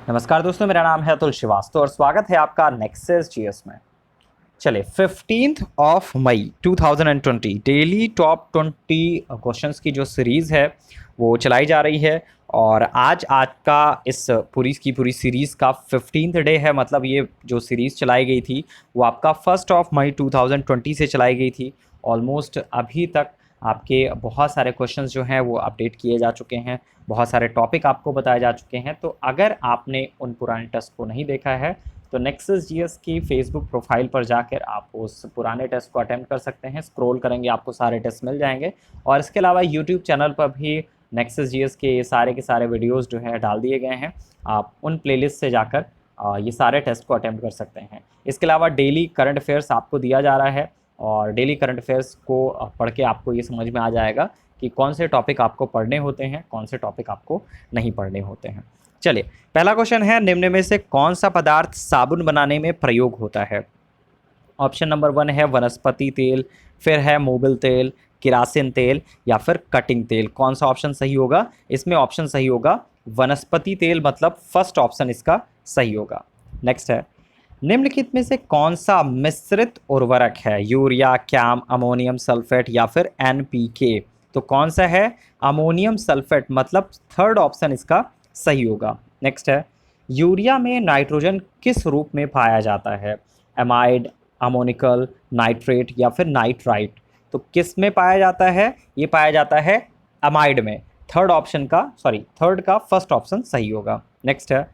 नमस्कार दोस्तों, मेरा नाम है अतुल श्रीवास्तव और स्वागत है आपका नेक्सस जीएस में। चलिए 15 मई 2020 डेली टॉप 20 क्वेश्चंस की जो सीरीज़ है वो चलाई जा रही है और आज का इस पूरी सीरीज़ का 15th डे है। मतलब ये जो सीरीज़ चलाई गई थी वो आपका 1 मई 2020 से चलाई गई थी। ऑलमोस्ट अभी तक आपके बहुत सारे क्वेश्चंस जो हैं वो अपडेट किए जा चुके हैं, बहुत सारे टॉपिक आपको बताए जा चुके हैं। तो अगर आपने उन पुराने टेस्ट को नहीं देखा है तो नेक्सस जीएस की फेसबुक प्रोफाइल पर जाकर आप उस पुराने टेस्ट को अटेम्प्ट कर सकते हैं। स्क्रॉल करेंगे आपको सारे टेस्ट मिल जाएंगे और इसके अलावा यूट्यूब चैनल पर भी नेक्सस जीएस के सारे वीडियोस जो है डाल दिए गए हैं। आप उन प्लेलिस्ट से जाकर ये सारे टेस्ट को अटेम्प्ट कर सकते हैं। इसके अलावा डेली करंट अफेयर्स आपको दिया जा रहा है और डेली करंट अफेयर्स को पढ़ के आपको ये समझ में आ जाएगा कि कौन से टॉपिक आपको पढ़ने होते हैं, कौन से टॉपिक आपको नहीं पढ़ने होते हैं। चलिए, पहला क्वेश्चन है, निम्न में से कौन सा पदार्थ साबुन बनाने में प्रयोग होता है? ऑप्शन नंबर 1 है वनस्पति तेल, फिर है मोबिल तेल, किरासिन तेल या फिर कटिंग तेल। कौन सा ऑप्शन सही होगा? इसमें ऑप्शन सही होगा वनस्पति तेल, मतलब फर्स्ट ऑप्शन इसका सही होगा। नेक्स्ट है, निम्नलिखित में से कौन सा मिश्रित उर्वरक है? यूरिया, कैम, अमोनियम सल्फेट या फिर एनपीके। तो कौन सा है? अमोनियम सल्फेट, मतलब थर्ड ऑप्शन इसका सही होगा। नेक्स्ट है, यूरिया में नाइट्रोजन किस रूप में पाया जाता है? एमाइड, अमोनिकल, नाइट्रेट या फिर नाइट्राइट। तो किस में पाया जाता है? ये पाया जाता है अमाइड में। थर्ड का फर्स्ट ऑप्शन सही होगा। नेक्स्ट है,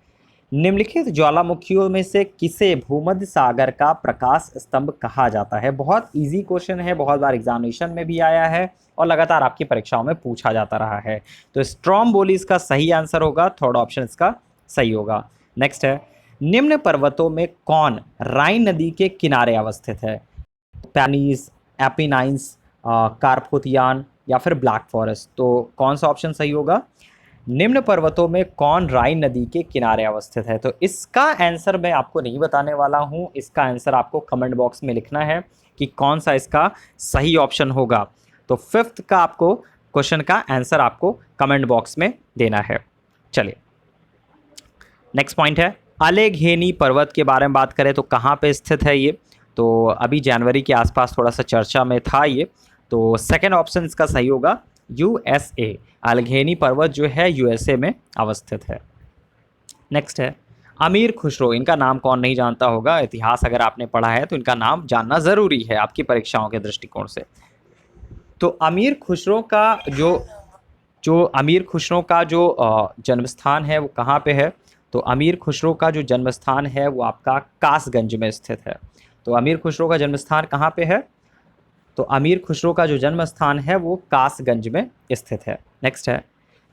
निम्नलिखित ज्वालामुखियों में से किसे भूमध्य सागर का प्रकाश स्तंभ कहा जाता है? बहुत इजी क्वेश्चन है, बहुत बार एग्जामिनेशन में भी आया है और लगातार आपकी परीक्षाओं में पूछा जाता रहा है। तो स्ट्रोम्बोली इसका सही आंसर होगा, थर्ड ऑप्शन इसका सही होगा। नेक्स्ट है, निम्न पर्वतों में कौन राइन नदी के किनारे अवस्थित है? पैनीज, एपिनाइंस, कारपोथियान या फिर ब्लैक फॉरेस्ट। तो कौन सा ऑप्शन सही होगा? निम्न पर्वतों में कौन राइन नदी के किनारे अवस्थित है? तो इसका आंसर मैं आपको नहीं बताने वाला हूं, इसका आंसर आपको कमेंट बॉक्स में लिखना है कि कौन सा इसका सही ऑप्शन होगा। तो फिफ्थ का आपको क्वेश्चन का आंसर आपको कमेंट बॉक्स में देना है। चलिए, नेक्स्ट पॉइंट है, अलेघेनी पर्वत के बारे में बात करें तो कहाँ पे स्थित है ये? तो अभी जनवरी के आसपास थोड़ा सा चर्चा में था ये। तो सेकेंड ऑप्शन इसका सही होगा, यूएसए। अलेघेनी पर्वत जो है यूएसए में अवस्थित है। नेक्स्ट है, अमीर खुसरो, इनका नाम कौन नहीं जानता होगा? इतिहास अगर आपने पढ़ा है तो इनका नाम जानना ज़रूरी है आपकी परीक्षाओं के दृष्टिकोण से। तो अमीर खुसरो का जो जन्म स्थान है वो कहाँ पे है? तो अमीर खुसरो का जो जन्म स्थान है वो आपका कासगंज में स्थित है। तो अमीर खुसरो का जन्म स्थान कहाँ पे है? तो अमीर खुसरो का जो जन्म स्थान है वो कासगंज में स्थित है। नेक्स्ट है,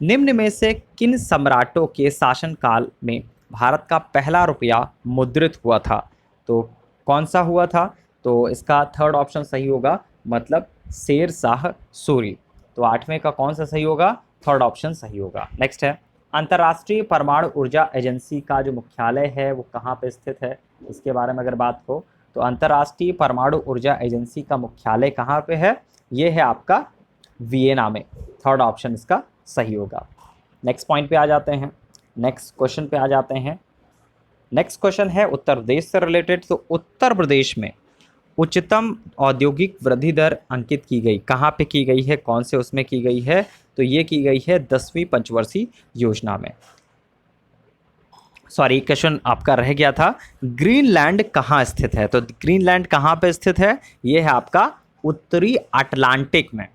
निम्न में से किन सम्राटों के शासनकाल में भारत का पहला रुपया मुद्रित हुआ था? तो कौन सा हुआ था? तो इसका थर्ड ऑप्शन सही होगा, मतलब शेर शाह सूरी। तो 8वें का कौन सा सही होगा? थर्ड ऑप्शन सही होगा। नेक्स्ट है, अंतर्राष्ट्रीय परमाणु ऊर्जा एजेंसी का जो मुख्यालय है वो कहाँ पे स्थित है? इसके बारे में अगर बात हो तो अंतर्राष्ट्रीय परमाणु ऊर्जा एजेंसी का मुख्यालय कहाँ पे है? ये है आपका वियना में। थर्ड ऑप्शन इसका सही होगा। नेक्स्ट पॉइंट पे आ जाते हैं, नेक्स्ट क्वेश्चन पे आ जाते हैं। नेक्स्ट क्वेश्चन है उत्तर प्रदेश से रिलेटेड। तो उत्तर प्रदेश में उच्चतम औद्योगिक वृद्धि दर अंकित की गई, कहाँ पे की गई है, कौन से उसमें की गई है? तो ये की गई है 10वीं पंचवर्षीय योजना में। सॉरी, क्वेश्चन आपका रह गया था, ग्रीनलैंड कहाँ स्थित है? तो ग्रीनलैंड कहाँ पे स्थित है? ये है आपका उत्तरी अटलांटिक में।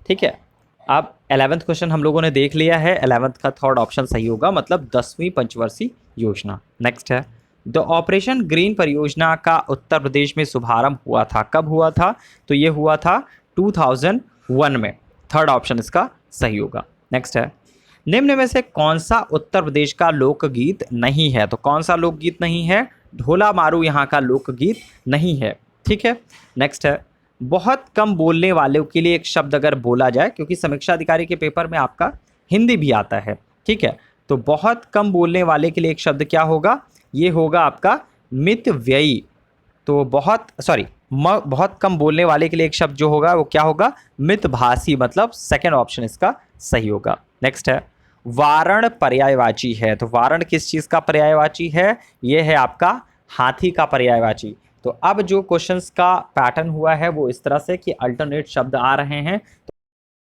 ठीक है, अब 11th क्वेश्चन हम लोगों ने देख लिया है, 11th का थर्ड ऑप्शन सही होगा, मतलब 10वीं पंचवर्षीय योजना। नेक्स्ट है, द ऑपरेशन ग्रीन परियोजना का उत्तर प्रदेश में शुभारंभ हुआ था, कब हुआ था? तो ये हुआ था 2001 में। थर्ड ऑप्शन इसका सही होगा। नेक्स्ट है, निम्न में से कौन सा उत्तर प्रदेश का लोकगीत नहीं है? तो कौन सा लोकगीत नहीं है? ढोला मारू यहाँ का लोकगीत नहीं है। ठीक है, नेक्स्ट है, बहुत कम बोलने वालों के लिए एक शब्द अगर बोला जाए, क्योंकि समीक्षा अधिकारी के पेपर में आपका हिंदी भी आता है। ठीक है, तो बहुत कम बोलने वाले के लिए एक शब्द क्या होगा? ये होगा आपका मितव्ययी। तो बहुत कम बोलने वाले के लिए एक शब्द जो होगा वो क्या होगा? मितभाषी, मतलब सेकेंड ऑप्शन इसका सही होगा। नेक्स्ट है, वारण पर्यायवाची है। तो वारण किस चीज का पर्यायवाची है? ये है आपका हाथी का पर्यायवाची। तो अब जो क्वेश्चंस का पैटर्न हुआ है वो इस तरह से कि अल्टरनेट शब्द आ रहे हैं,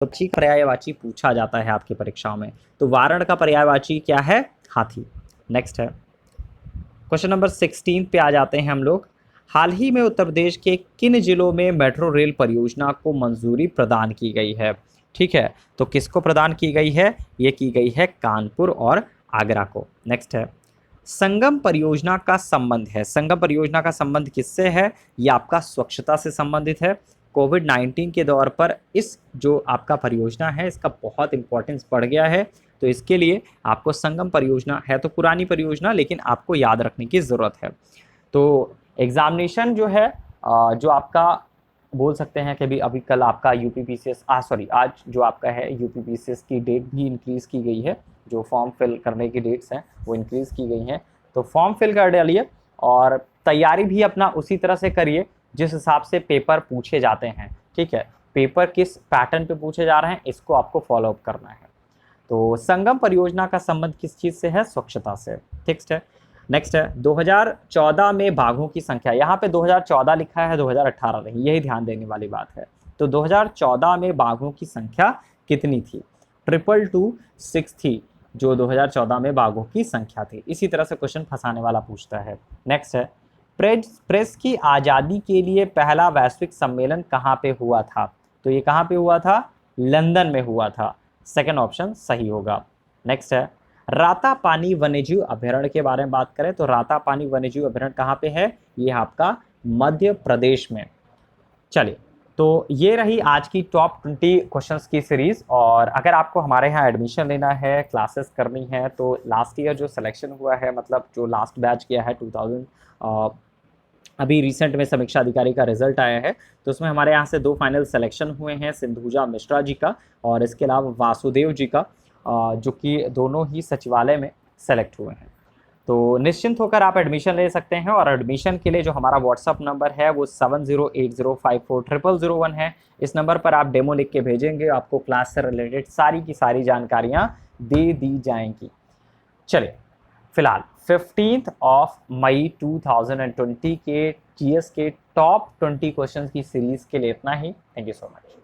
तो ठीक पर्यायवाची पूछा जाता है आपकी परीक्षाओं में। तो वारण का पर्यायवाची क्या है? हाथी। नेक्स्ट है क्वेश्चन नंबर 16 पे आ जाते हैं हम लोग। हाल ही में उत्तर प्रदेश के किन जिलों में मेट्रो रेल परियोजना को मंजूरी प्रदान की गई है? ठीक है, तो किसको प्रदान की गई है? ये की गई है कानपुर और आगरा को। नेक्स्ट है संगम परियोजना का संबंध है। संगम परियोजना का संबंध किससे है? ये आपका स्वच्छता से संबंधित है। कोविड-19 के दौर पर इस जो आपका परियोजना है इसका बहुत इंपॉर्टेंस बढ़ गया है, तो इसके लिए आपको संगम परियोजना है तो पुरानी परियोजना, लेकिन आपको याद रखने की ज़रूरत है। तो एग्जामिनेशन जो है जो आपका बोल सकते हैं कि अभी कल आपका यूपीपीसीएस आज जो आपका है यूपीपीसीएस की डेट भी इंक्रीज़ की गई है। जो फॉर्म फिल करने की डेट्स हैं वो इंक्रीज़ की गई हैं, तो फॉर्म फिल कर डालिए और तैयारी भी अपना उसी तरह से करिए जिस हिसाब से पेपर पूछे जाते हैं। ठीक है, पेपर किस पैटर्न पे पूछे जा रहे हैं इसको आपको फॉलो अप करना है। तो संगम परियोजना का संबंध किस चीज़ से है? स्वच्छता से। ठीक है, नेक्स्ट है 2014 में बाघों की संख्या। यहाँ पे 2014 लिखा है, 2018 नहीं, यही ध्यान देने वाली बात है। तो 2014 में बाघों की संख्या कितनी थी? 222 थी जो 2014 में बाघों की संख्या थी। इसी तरह से क्वेश्चन फंसाने वाला पूछता है। नेक्स्ट है प्रेस की आज़ादी के लिए पहला वैश्विक सम्मेलन कहाँ पे हुआ था? तो ये कहाँ पे हुआ था? लंदन में हुआ था। सेकंड ऑप्शन सही होगा। नेक्स्ट है रातापानी वन्यजीव अभयारण्य के बारे में बात करें तो रातापानी वन्यजीव अभयारण्य कहाँ पे है? ये आपका मध्य प्रदेश में। चलिए, तो ये रही आज की टॉप 20 क्वेश्चंस की सीरीज। और अगर आपको हमारे यहाँ एडमिशन लेना है, क्लासेस करनी है, तो लास्ट ईयर जो सिलेक्शन हुआ है, मतलब जो लास्ट बैच किया है 2000 अभी रिसेंट में समीक्षा अधिकारी का रिजल्ट आया है, तो उसमें हमारे यहाँ से 2 फाइनल सिलेक्शन हुए हैं, सिंधुजा मिश्रा जी का और इसके अलावा वासुदेव जी का, जो कि दोनों ही सचिवालय में सेलेक्ट हुए हैं। तो निश्चिंत होकर आप एडमिशन ले सकते हैं। और एडमिशन के लिए जो हमारा व्हाट्सअप नंबर है वो 7080540001 है। इस नंबर पर आप डेमो लिख के भेजेंगे, आपको क्लास से रिलेटेड सारी की सारी जानकारियाँ दे दी जाएंगी। चलिए, फिलहाल 15 मई 2020 के जीएस के टॉप 20 क्वेश्चंस की सीरीज के लिए इतना ही। Thank you so much.